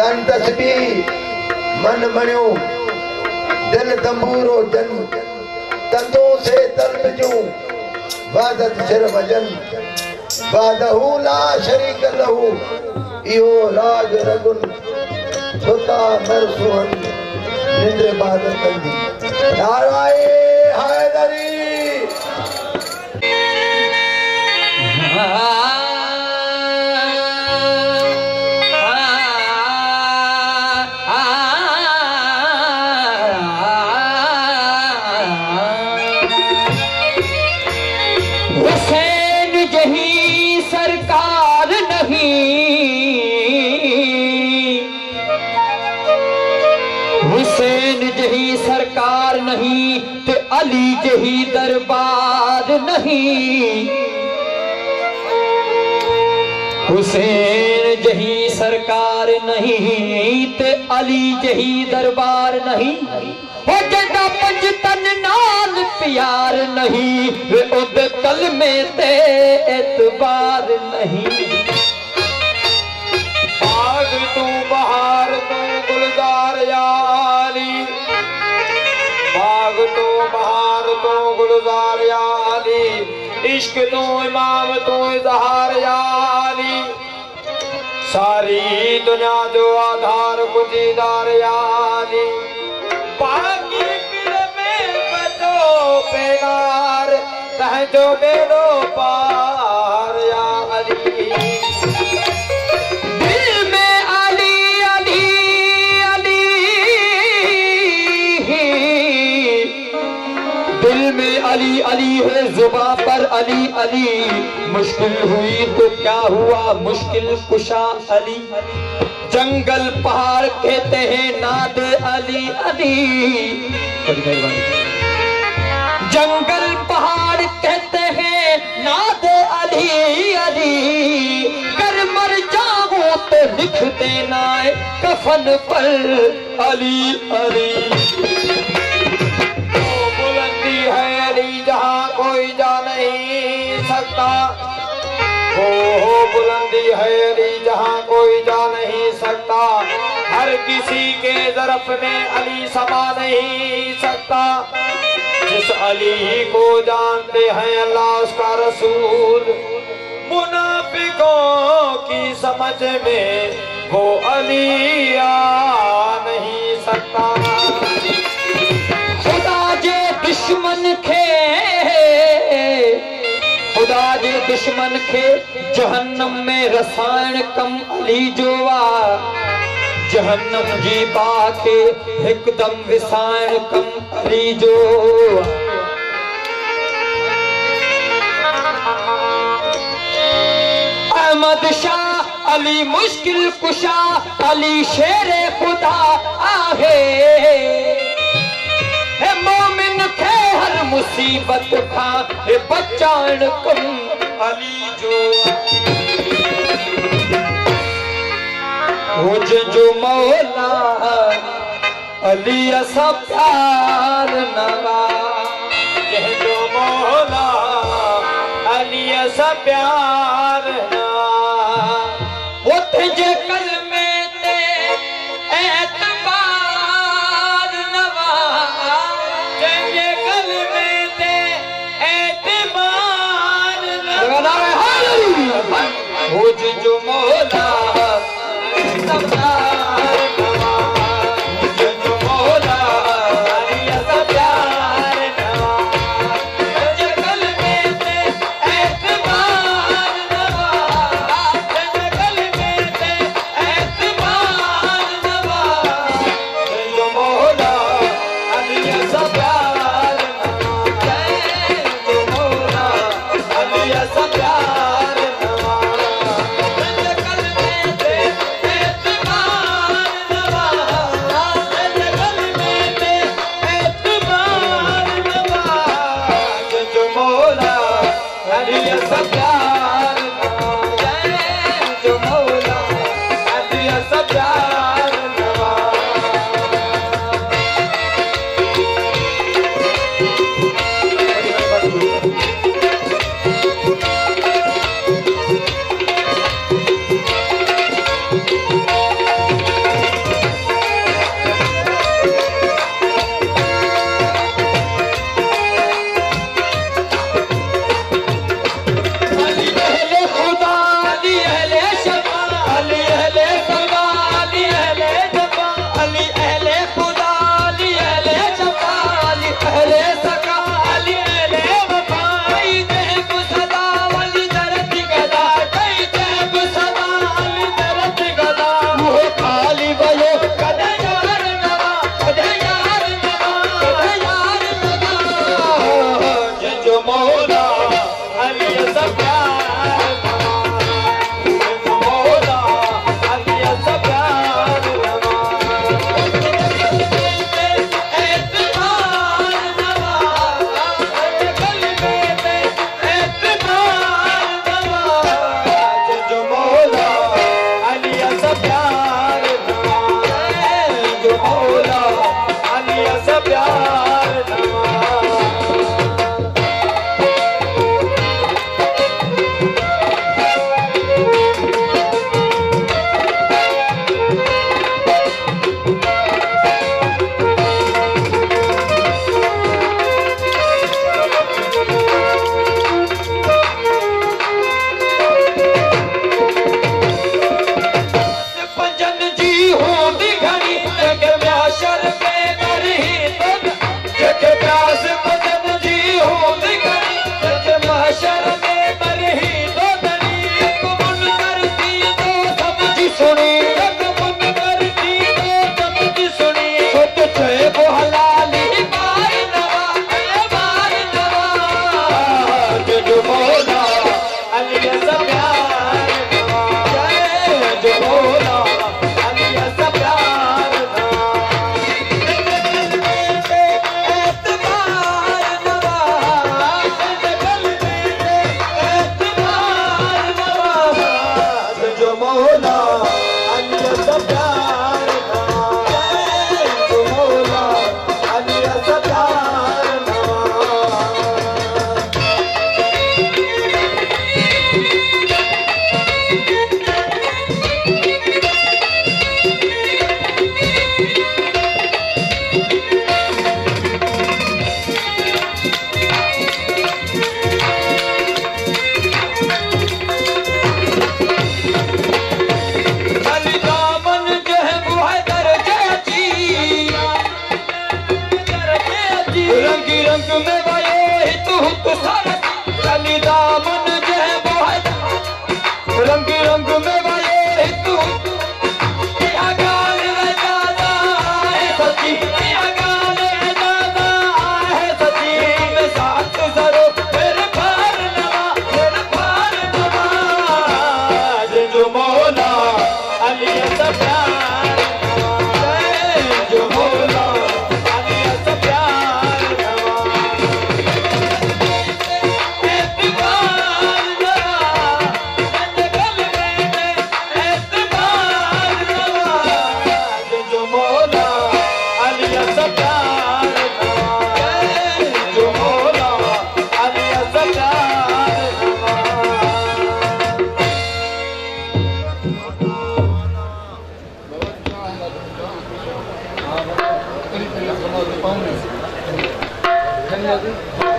तन तस्बी मन मणियो दिल तंबूरो जन तंदों से तलब जो वादत सिर वजन वादहू ला शरीक लहू इहो राग रगुन सुता मरसुहन निंद्र बादत कंदी नाराए हैदरी सरकार नहीं ते अली जही दरबार नहीं हुसैन जही सरकार नहीं ते अली जही दरबार नहीं हो जेड़ा पंजतन नाल प्यार नहीं वे उदे कलमे ते एतबार नहीं बाग तू बहार तू गुलजार याली बाग तो बहार तो गुलजार याली इश्क तो इमाम तो इजहार याली सारी दुनिया जो आधार बुझीदार याली बाकी किल में बचो बेगार कह जो बेड़ो पार या अली अली अली है जुबां पर अली अली मुश्किल हुई तो क्या हुआ मुश्किल कुशा अली जंगल पहाड़ कहते हैं नाद अली अली जंगल पहाड़ कहते हैं नाद अली अली कर मर जाऊं तो लिख देना कफन पर अली अली है अली जहां कोई जा नहीं सकता हो बुलंदी है अली जहां कोई जा नहीं सकता हर किसी के ज़रफ़ में अली समा नहीं सकता जिस अली को जानते हैं अल्लाह उसका रसूल मुनाफिकों की समझ में वो अली आ नहीं सकता दुश्मन खे खुदा जे दुश्मन खे जहन्नम में रसायन कम अली जोवा जहन्नम जी बाके एकदम विसायन कम अली जो अहमद शाह अली मुश्किल कुशा अली शेरे खुदा आहे मोमिन खे हर मुसीबत खा बचाण कम अली जो हो जो मौला अली असा प्यार नवा जो मौला अली असा प्यार नवा उथे जे कलमे ते एतबार नवा हो जो मौला जी